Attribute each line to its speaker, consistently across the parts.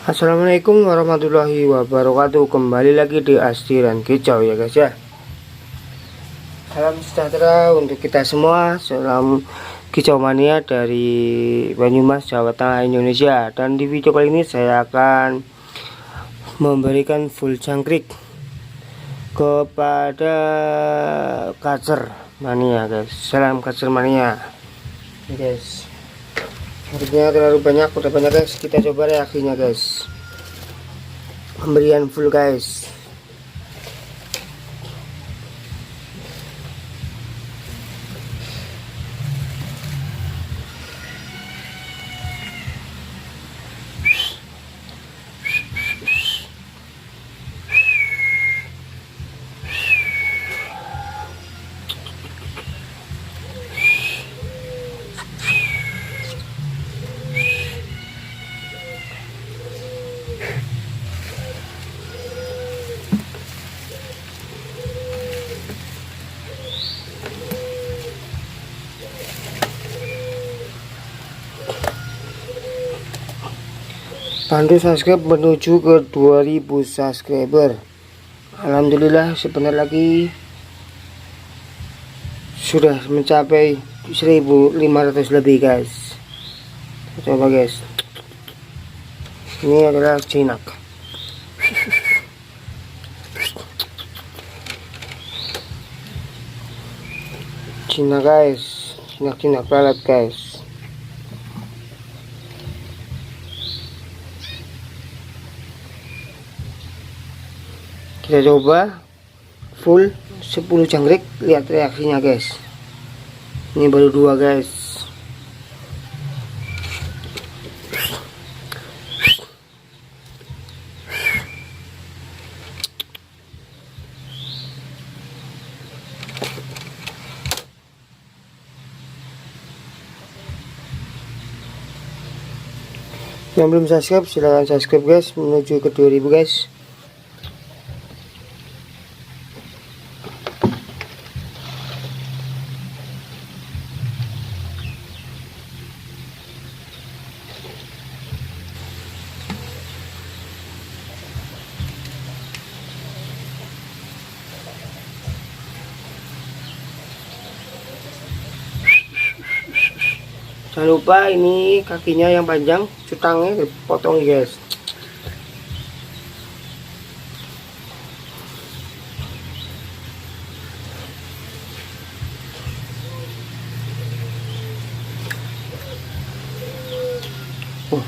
Speaker 1: Assalamualaikum warahmatullahi wabarakatuh. Kembali lagi di Asti dan Kicau ya guys ya. Salam sejahtera untuk kita semua. Salam Kicau Mania dari Banyumas, Jawa Tengah, Indonesia. Dan di video kali ini saya akan memberikan full jangkrik kepada kacer mania guys. Salam kacer mania guys. Harganya terlalu banyak, udah banyak guys. Kita coba reaksinya guys. Pemberian full guys. Pandu subscribe menuju ke 2000 subscriber. Alhamdulillah sebentar lagi sudah mencapai 1500 lebih guys. Coba guys. Ini adalah jinak. Jinak guys. Jinak lalat guys. Kita coba full 10 jangkrik, lihat reaksinya guys. Ini baru 2 guys. Yang belum subscribe silahkan subscribe guys, menuju ke 2000 guys. Jangan lupa ini kakinya yang panjang, cutangnya dipotong guys.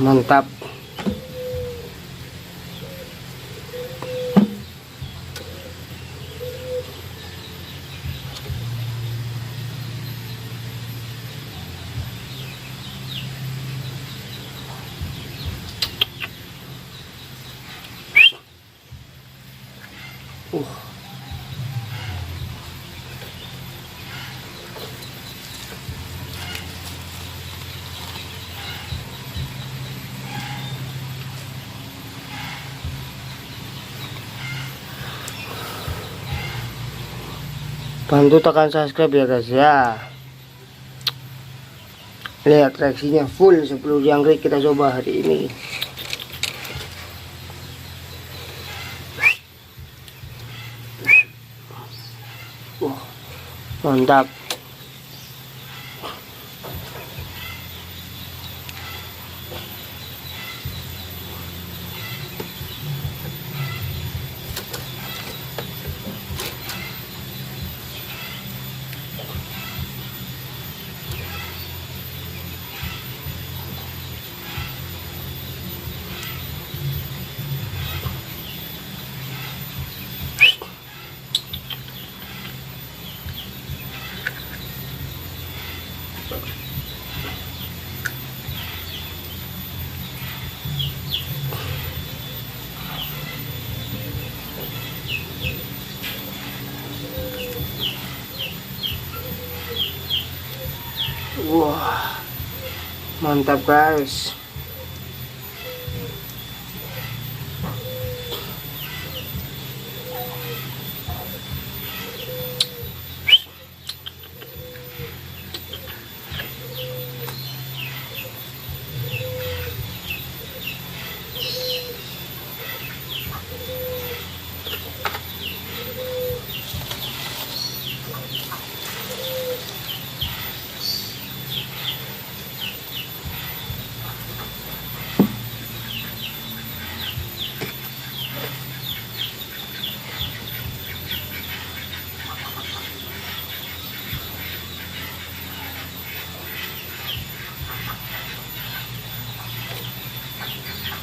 Speaker 1: Mantap. Bantu tekan subscribe ya guys ya. Lihat reaksinya full 10 jangkrik kita coba hari ini. Mantap. Wah, mantap guys.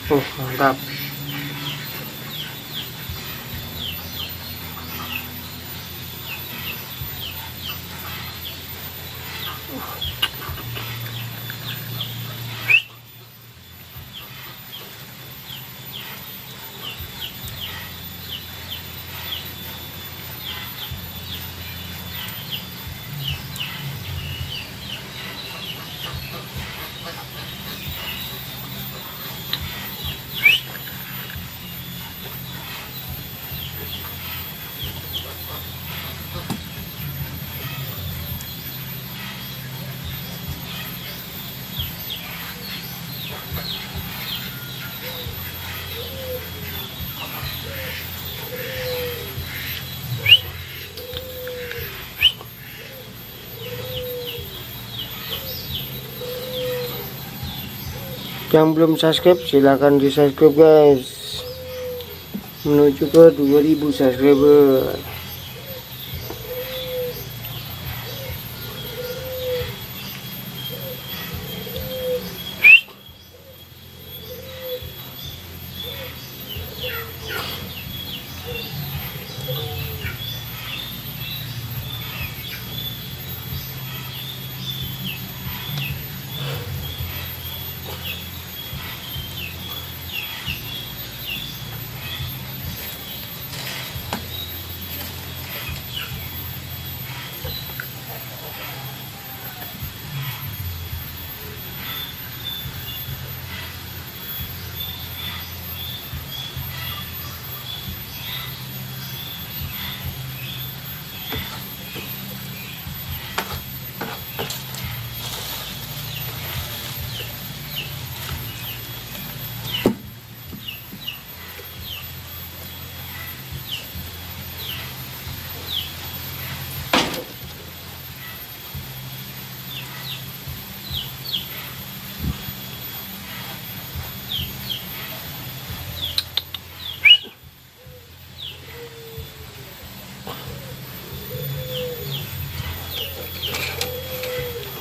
Speaker 1: Mantap. Yang belum subscribe silahkan di subscribe guys, menuju ke 2000 subscriber.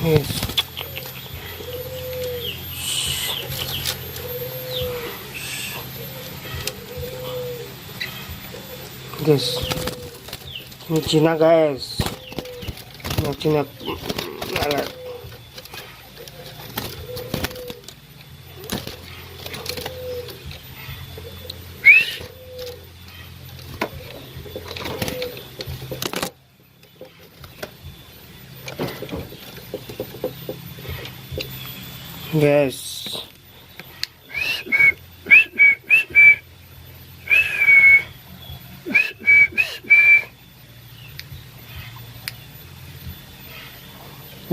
Speaker 1: Yes. Guys, ini Cina guys, ini Cina banget.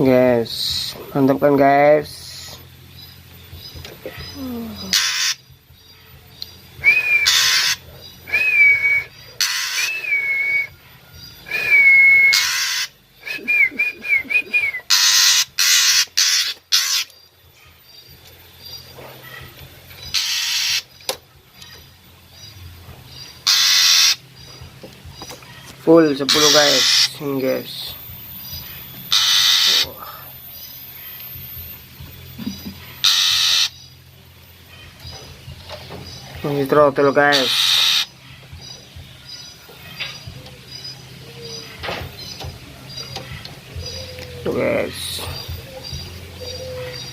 Speaker 1: Guys, mantap kan guys. Full 10 guys, guys. Ini throttle guys. Tuh guys,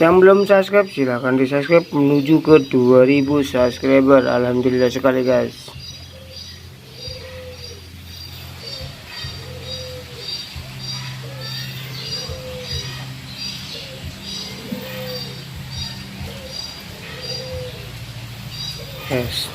Speaker 1: yang belum subscribe silahkan di subscribe menuju ke 2000 subscriber. Alhamdulillah sekali guys. Yes.